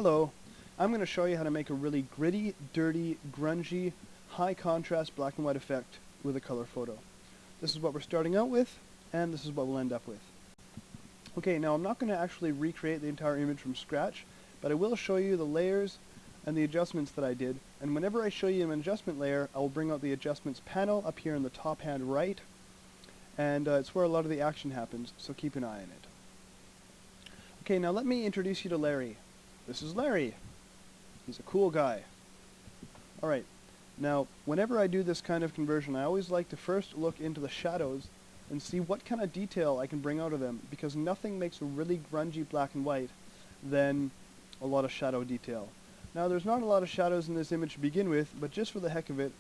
Hello, I'm going to show you how to make a really gritty, dirty, grungy, high contrast black and white effect with a color photo. This is what we're starting out with, and this is what we'll end up with. Okay, now I'm not going to actually recreate the entire image from scratch, but I will show you the layers and the adjustments that I did, and whenever I show you an adjustment layer, I will bring out the adjustments panel up here in the top hand right, and it's where a lot of the action happens, so keep an eye on it. Okay, now let me introduce you to Larry. This is Larry. He's a cool guy. Alright, now whenever I do this kind of conversion, I always like to first look into the shadows and see what kind of detail I can bring out of them, because nothing makes a really grungy black and white than a lot of shadow detail. Now there's not a lot of shadows in this image to begin with, but just for the heck of it,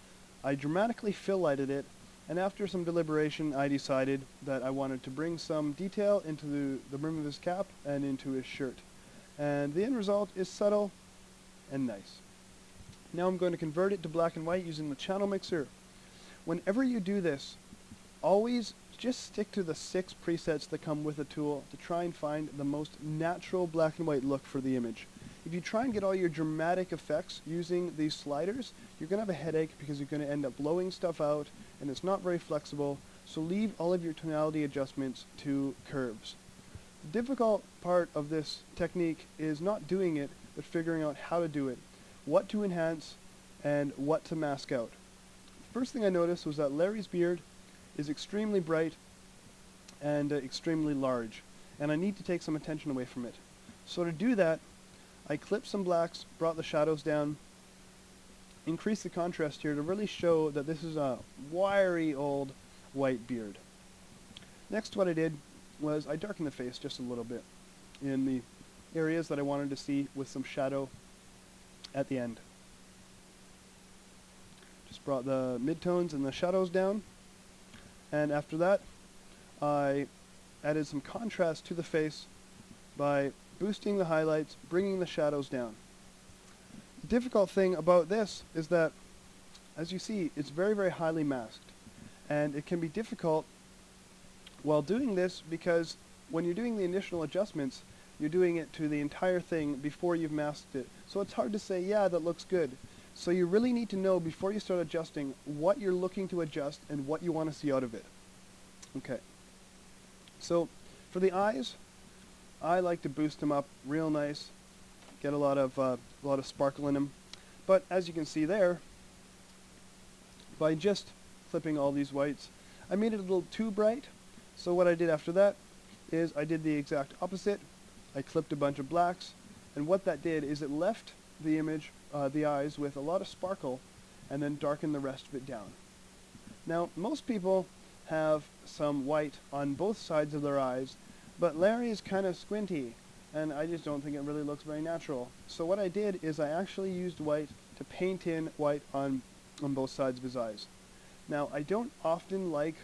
I dramatically fill lighted it, and after some deliberation I decided that I wanted to bring some detail into the brim of his cap and into his shirt. And the end result is subtle and nice. Now I'm going to convert it to black and white using the channel mixer. Whenever you do this, always just stick to the 6 presets that come with the tool to try and find the most natural black and white look for the image. If you try and get all your dramatic effects using these sliders, you're going to have a headache because you're going to end up blowing stuff out and it's not very flexible, so leave all of your tonality adjustments to curves. The difficult part of this technique is not doing it, but figuring out how to do it, what to enhance, and what to mask out. The first thing I noticed was that Larry's beard is extremely bright and extremely large, and I need to take some attention away from it. So to do that, I clipped some blacks, brought the shadows down, increased the contrast here to really show that this is a wiry old white beard. Next, what I did was I darkened the face just a little bit in the areas that I wanted to see with some shadow at the end. Just brought the midtones and the shadows down, and after that I added some contrast to the face by boosting the highlights, bringing the shadows down. The difficult thing about this is that, as you see, it's very, very highly masked, and it can be difficult while doing this because when you're doing the initial adjustments, you're doing it to the entire thing before you've masked it. So it's hard to say, yeah, that looks good. So you really need to know before you start adjusting what you're looking to adjust and what you want to see out of it. Okay. So for the eyes, I like to boost them up real nice, get a lot of sparkle in them. But as you can see there, by just clipping all these whites, I made it a little too bright. So what I did after that is I did the exact opposite. I clipped a bunch of blacks, and what that did is it left the image, the eyes, with a lot of sparkle, and then darkened the rest of it down. Now, most people have some white on both sides of their eyes, but Larry is kind of squinty, and I just don't think it really looks very natural. So what I did is I actually used white to paint in white on both sides of his eyes. Now, I don't often like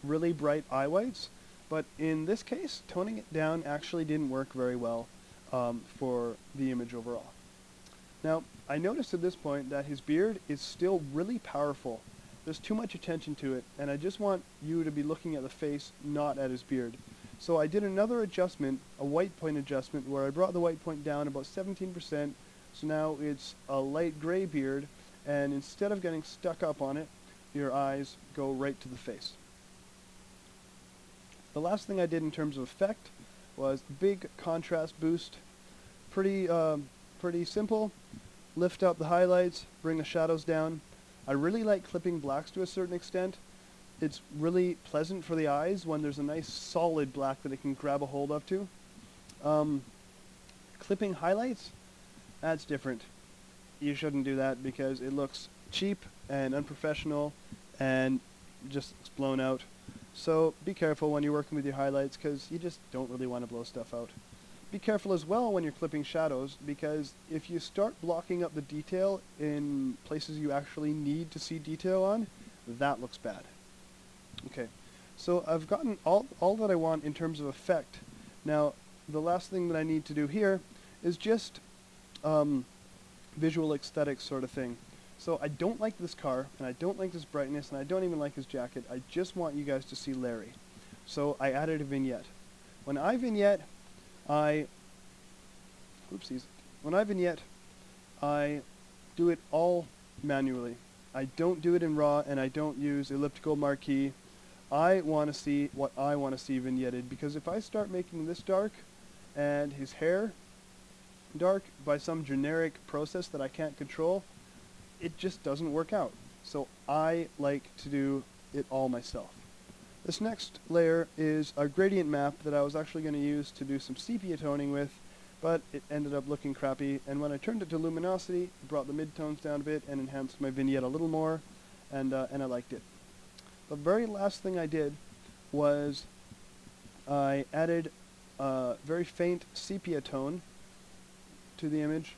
really bright eye whites, but in this case, toning it down actually didn't work very well for the image overall. Now, I noticed at this point that his beard is still really powerful. There's too much attention to it, and I just want you to be looking at the face, not at his beard. So I did another adjustment, a white point adjustment, where I brought the white point down about 17%, so now it's a light gray beard, and instead of getting stuck up on it, your eyes go right to the face. The last thing I did in terms of effect was big contrast boost. Pretty simple. Lift up the highlights, bring the shadows down. I really like clipping blacks to a certain extent. It's really pleasant for the eyes when there's a nice solid black that it can grab a hold of too. Clipping highlights, that's different. You shouldn't do that because it looks cheap and unprofessional and just it's blown out. So be careful when you're working with your highlights because you just don't really want to blow stuff out. Be careful as well when you're clipping shadows, because if you start blocking up the detail in places you actually need to see detail on, that looks bad. Okay, so I've gotten all that I want in terms of effect. Now, the last thing that I need to do here is just visual aesthetics sort of thing. So I don't like this car, and I don't like this brightness, and I don't even like his jacket. I just want you guys to see Larry. So I added a vignette. When I vignette, I oopsies. When I vignette, I do it all manually. I don't do it in RAW, and I don't use elliptical marquee. I want to see what I want to see vignetted, because if I start making this dark and his hair dark by some generic process that I can't control, it just doesn't work out. So I like to do it all myself. This next layer is a gradient map that I was actually going to use to do some sepia toning with, but it ended up looking crappy, and when I turned it to luminosity, it brought the midtones down a bit and enhanced my vignette a little more, and I liked it. The very last thing I did was I added a very faint sepia tone to the image.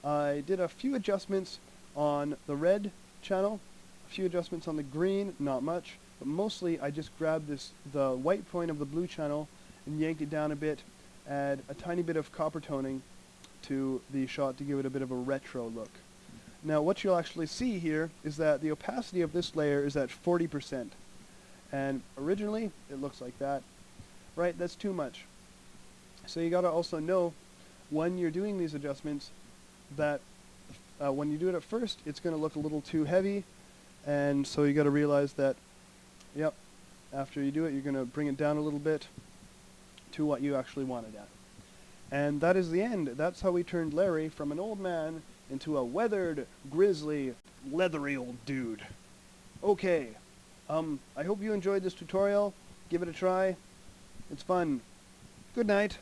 I did a few adjustments on the red channel, a few adjustments on the green, not much, but mostly I just grabbed the white point of the blue channel and yanked it down a bit, add a tiny bit of copper toning to the shot to give it a bit of a retro look. Now what you'll actually see here is that the opacity of this layer is at 40%, and originally it looks like that. Right, that's too much. So you gotta also know when you're doing these adjustments that when you do it at first, it's gonna look a little too heavy, and so you gotta realize that, yep, after you do it, you're gonna bring it down a little bit to what you actually wanted at. And that is the end. That's how we turned Larry from an old man into a weathered, grizzly, leathery old dude. Okay, I hope you enjoyed this tutorial. Give it a try. It's fun. Good night.